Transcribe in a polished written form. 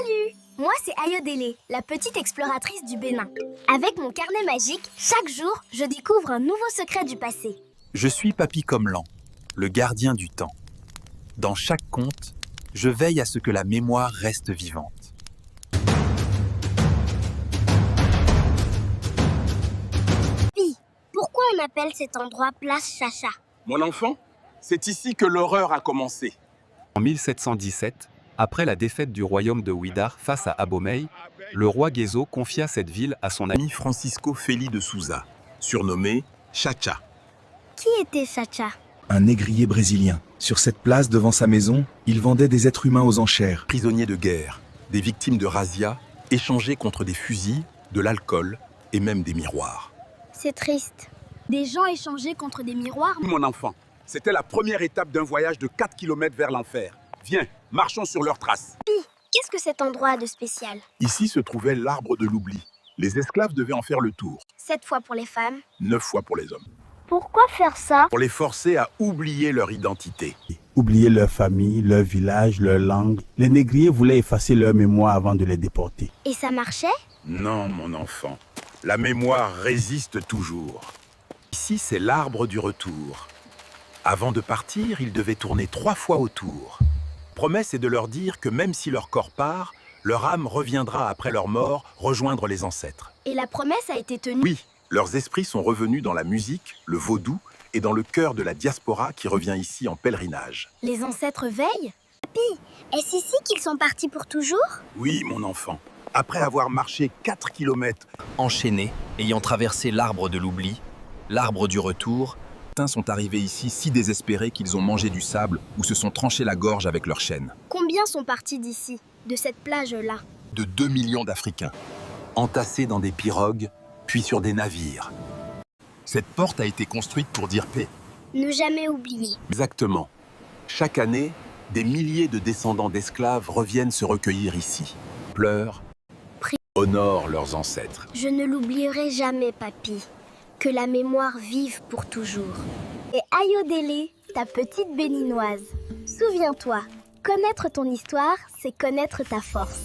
Salut! Moi, c'est Ayodele, la petite exploratrice du Bénin. Avec mon carnet magique, chaque jour, je découvre un nouveau secret du passé. Je suis Papy Cormelan, le gardien du temps. Dans chaque conte, je veille à ce que la mémoire reste vivante. Pourquoi on appelle cet endroit place Chacha? Mon enfant, c'est ici que l'horreur a commencé. En 1717, après la défaite du royaume de Ouidar face à Abomey, le roi Guézo confia cette ville à son ami Francisco Feli de Souza, surnommé Chacha. Qui était Chacha? Un négrier brésilien. Sur cette place devant sa maison, il vendait des êtres humains aux enchères. Prisonniers de guerre, des victimes de razzia, échangés contre des fusils, de l'alcool et même des miroirs. C'est triste. Des gens échangés contre des miroirs? Mon enfant, c'était la première étape d'un voyage de 4 km vers l'enfer. Viens, marchons sur leurs traces. Qu'est-ce que cet endroit a de spécial? Ici se trouvait l'arbre de l'oubli. Les esclaves devaient en faire le tour, 7 fois pour les femmes. 9 fois pour les hommes, Pourquoi faire ça? pour les forcer à oublier leur identité. Oublier leur famille, leur village, leur langue. Les négriers voulaient effacer leur mémoire avant de les déporter. Et ça marchait? Non, mon enfant, la mémoire résiste toujours. Ici, c'est l'arbre du retour. Avant de partir, ils devaient tourner 3 fois autour. Promesse est de leur dire que même si leur corps part, leur âme reviendra après leur mort rejoindre les ancêtres. Et la promesse a été tenue? Oui, leurs esprits sont revenus dans la musique, le vaudou et dans le cœur de la diaspora qui revient ici en pèlerinage. Les ancêtres veillent? Papy, est-ce ici qu'ils sont partis pour toujours? Oui, mon enfant. Après avoir marché 4 kilomètres, enchaînés, ayant traversé l'arbre de l'oubli, l'arbre du retour, certains sont arrivés ici si désespérés qu'ils ont mangé du sable ou se sont tranchés la gorge avec leurs chaînes. Combien sont partis d'ici, de cette plage-là? De 2 millions d'Africains, entassés dans des pirogues, puis sur des navires. Cette porte a été construite pour dire paix. Ne jamais oublier. Exactement. Chaque année, des milliers de descendants d'esclaves reviennent se recueillir ici. Pleurent, honorent leurs ancêtres. Je ne l'oublierai jamais, papy. Que la mémoire vive pour toujours. Et Ayodele, ta petite béninoise. Souviens-toi, connaître ton histoire, c'est connaître ta force.